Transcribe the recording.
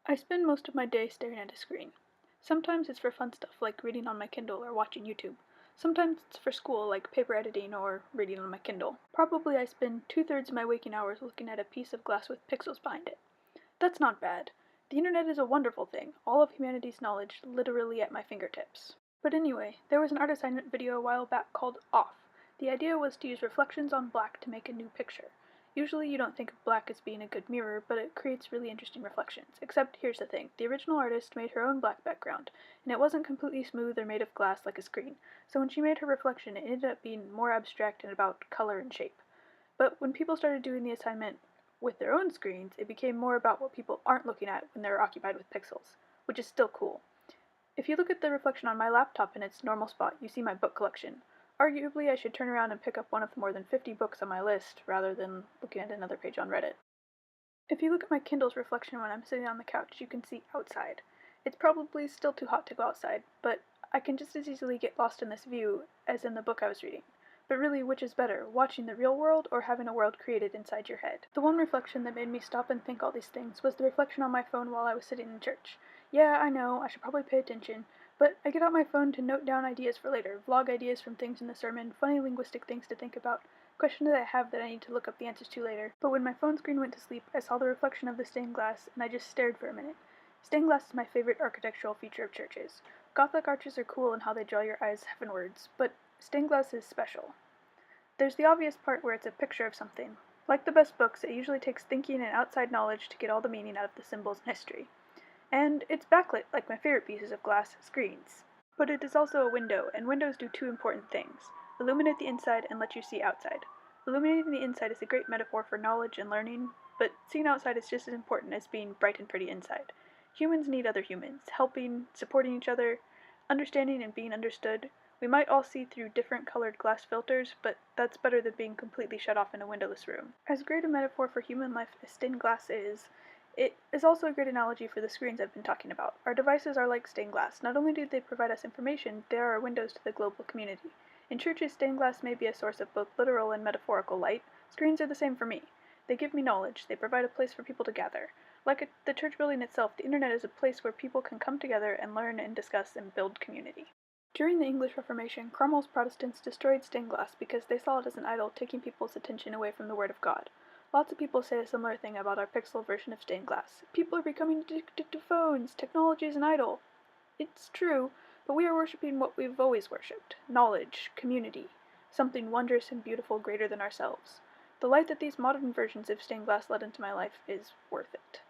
I spend most of my day staring at a screen. Sometimes it's for fun stuff like reading on my Kindle or watching YouTube. Sometimes it's for school like paper editing or reading on my Kindle. Probably I spend two-thirds of my waking hours looking at a piece of glass with pixels behind it. That's not bad. The internet is a wonderful thing, all of humanity's knowledge literally at my fingertips. But anyway, there was an art assignment video a while back called Off. The idea was to use reflections on black to make a new picture. Usually you don't think of black as being a good mirror, but it creates really interesting reflections. Except here's the thing, the original artist made her own black background, and it wasn't completely smooth or made of glass like a screen, so when she made her reflection it ended up being more abstract and about color and shape. But when people started doing the assignment with their own screens, it became more about what people aren't looking at when they're occupied with pixels, which is still cool. If you look at the reflection on my laptop in its normal spot, you see my book collection. Arguably, I should turn around and pick up one of the more than 50 books on my list, rather than looking at another page on Reddit. If you look at my Kindle's reflection when I'm sitting on the couch, you can see outside. It's probably still too hot to go outside, but I can just as easily get lost in this view as in the book I was reading. But really, which is better, watching the real world or having a world created inside your head? The one reflection that made me stop and think all these things was the reflection on my phone while I was sitting in church. Yeah, I know, I should probably pay attention, but I get out my phone to note down ideas for later, vlog ideas from things in the sermon, funny linguistic things to think about, questions that I have that I need to look up the answers to later. But when my phone screen went to sleep, I saw the reflection of the stained glass, and I just stared for a minute. Stained glass is my favorite architectural feature of churches. Gothic arches are cool in how they draw your eyes heavenwards, but stained glass is special. There's the obvious part where it's a picture of something. Like the best books, it usually takes thinking and outside knowledge to get all the meaning out of the symbols and history. And it's backlit, like my favorite pieces of glass, screens. But it is also a window, and windows do two important things: illuminate the inside and let you see outside. Illuminating the inside is a great metaphor for knowledge and learning, but seeing outside is just as important as being bright and pretty inside. Humans need other humans, helping, supporting each other, understanding and being understood. We might all see through different colored glass filters, but that's better than being completely shut off in a windowless room. As great a metaphor for human life as stained glass is, it is also a great analogy for the screens I've been talking about. Our devices are like stained glass. Not only do they provide us information, they are our windows to the global community. In churches, stained glass may be a source of both literal and metaphorical light. Screens are the same for me. They give me knowledge. They provide a place for people to gather. Like the church building itself, the internet is a place where people can come together and learn and discuss and build community. During the English Reformation, Cromwell's Protestants destroyed stained glass because they saw it as an idol taking people's attention away from the Word of God. Lots of people say a similar thing about our pixel version of stained glass. People are becoming addicted to phones. Technology is an idol. It's true, but we are worshipping what we've always worshipped: knowledge, community, something wondrous and beautiful greater than ourselves. The light that these modern versions of stained glass let into my life is worth it.